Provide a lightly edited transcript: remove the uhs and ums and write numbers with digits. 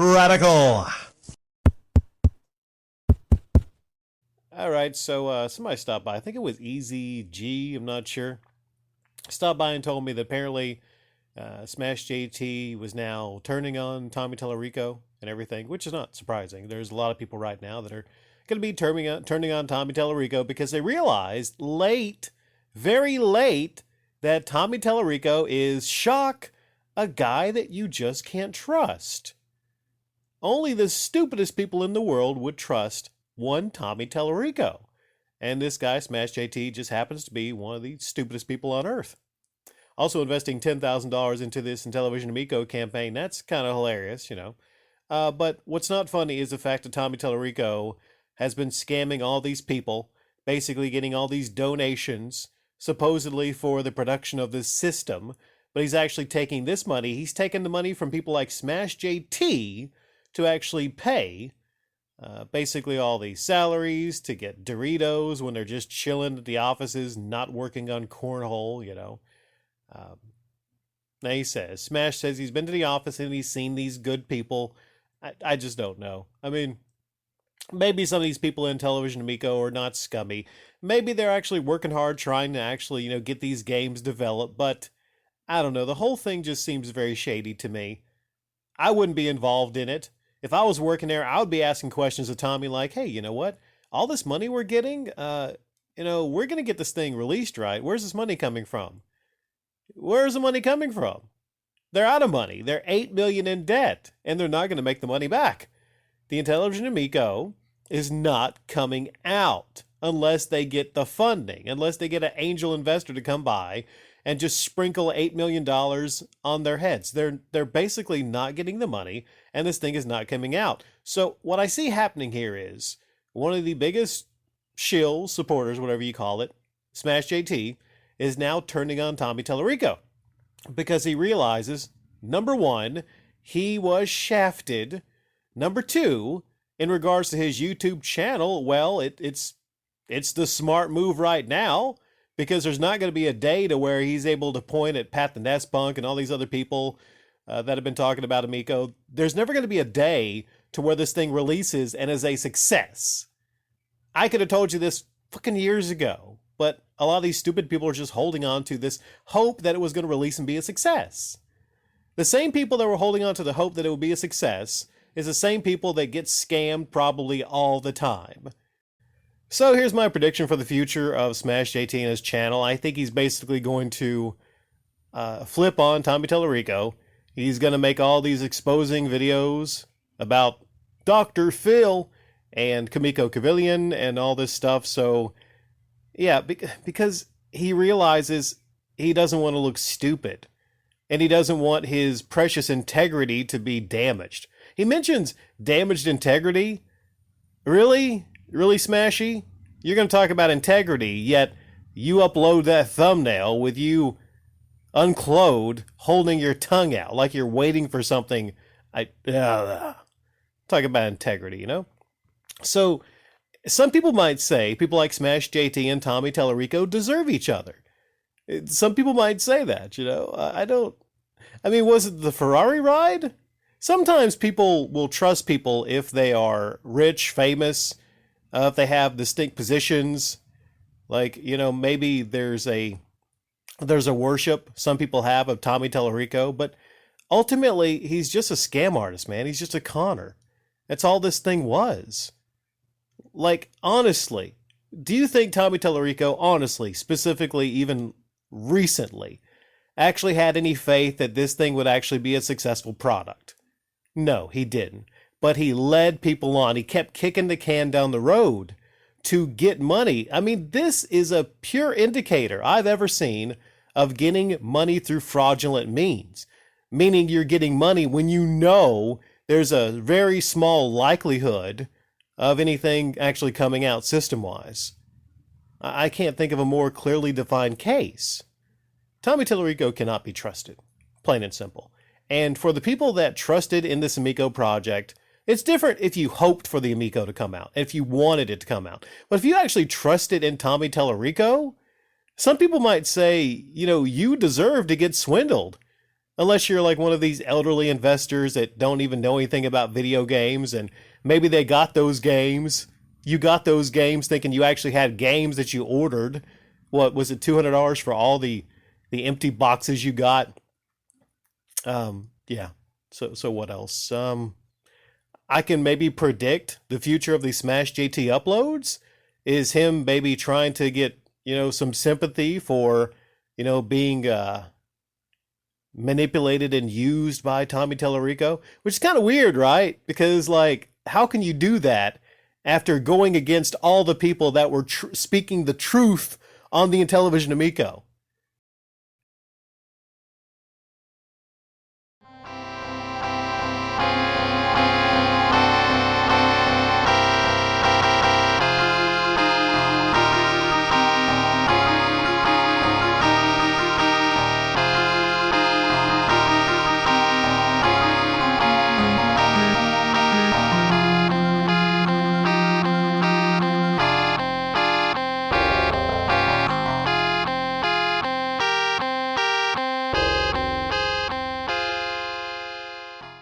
Radical. All right, so somebody stopped by. I think it was Easy G. I'm not sure. Stopped by and told me that apparently SmashJT was now turning on Tommy Tallirico and everything, which is not surprising. There's a lot of people right now that are going to be turning on Tommy Tallirico because they realized late, very late, that Tommy Tallirico is a guy that you just can't trust. Only the stupidest people in the world would trust one Tommy Tallirico. And this guy, SmashJT, just happens to be one of the stupidest people on earth. Also investing $10,000 into this Intellivision Amico campaign, that's kind of hilarious, you know. But what's not funny is the fact that Tommy Tallirico has been scamming all these people, basically getting all these donations, supposedly for the production of this system. But he's actually taking this money. He's taking the money from people like SmashJT to actually pay basically all the salaries to get Doritos when they're just chilling at the offices, not working on cornhole, you know. Now Smash says he's been to the office and he's seen these good people. I just don't know. I mean, maybe some of these people in Intellivision Amico are not scummy. Maybe they're actually working hard trying to actually, get these games developed, but I don't know. The whole thing just seems very shady to me. I wouldn't be involved in it. If I was working there, I would be asking questions of Tommy like, hey, you know what? All this money we're getting, we're going to get this thing released, right? Where's this money coming from? Where's the money coming from? They're out of money. They're $8 million in debt, and they're not going to make the money back. The Intellivision Amico is not coming out unless they get the funding, unless they get an angel investor to come by and just sprinkle $8 million on their heads. They're basically not getting the money, and this thing is not coming out. So what I see happening here is one of the biggest shill supporters, whatever you call it, SmashJT, is now turning on Tommy Tallirico because he realizes, number one, he was shafted. Number two, in regards to his YouTube channel, well, it's the smart move right now, because there's not going to be a day to where he's able to point at Pat the Nest Punk and all these other people that have been talking about Amico. There's never going to be a day to where this thing releases and is a success. I could have told you this fucking years ago, but a lot of these stupid people are just holding on to this hope that it was going to release and be a success. The same people that were holding on to the hope that it would be a success is the same people that get scammed probably all the time. So here's my prediction for the future of SmashJT and his channel. I think he's basically going to flip on Tommy Tallirico. He's going to make all these exposing videos about Dr. Phil and Kamiko Kavillion and all this stuff. So, yeah, because he realizes he doesn't want to look stupid. And he doesn't want his precious integrity to be damaged. He mentions damaged integrity. Really? Really, Smashy? You're going to talk about integrity, yet you upload that thumbnail with you unclothed, holding your tongue out like you're waiting for something. Talk about integrity, you know? So, some people might say, people like SmashJT and Tommy Tallirico deserve each other. Some people might say that, you know? I mean, was it the Ferrari ride? Sometimes people will trust people if they are rich, famous, if they have distinct positions. Like, maybe there's a worship some people have of Tommy Tallirico, but ultimately he's just a scam artist, man. He's just a conner. That's all this thing was. Like, honestly, do you think Tommy Tallirico, honestly, specifically even recently, actually had any faith that this thing would actually be a successful product? No, he didn't. But he led people on. He kept kicking the can down the road to get money. I mean, this is a pure indicator I've ever seen of getting money through fraudulent means. Meaning you're getting money when you know there's a very small likelihood of anything actually coming out system-wise. I can't think of a more clearly defined case. Tommy Tallirico cannot be trusted, plain and simple. And for the people that trusted in this Amico project, it's different if you hoped for the Amico to come out, if you wanted it to come out. But if you actually trusted in Tommy Tallirico, some people might say, you deserve to get swindled. Unless you're like one of these elderly investors that don't even know anything about video games, and maybe they got those games. You got those games thinking you actually had games that you ordered. What was it, $200 for all the empty boxes you got? Yeah. So what else? I can maybe predict the future of the SmashJT uploads is him maybe trying to get, some sympathy for, being manipulated and used by Tommy Tallirico, which is kind of weird, right? Because like, how can you do that after going against all the people that were speaking the truth on the Intellivision Amico?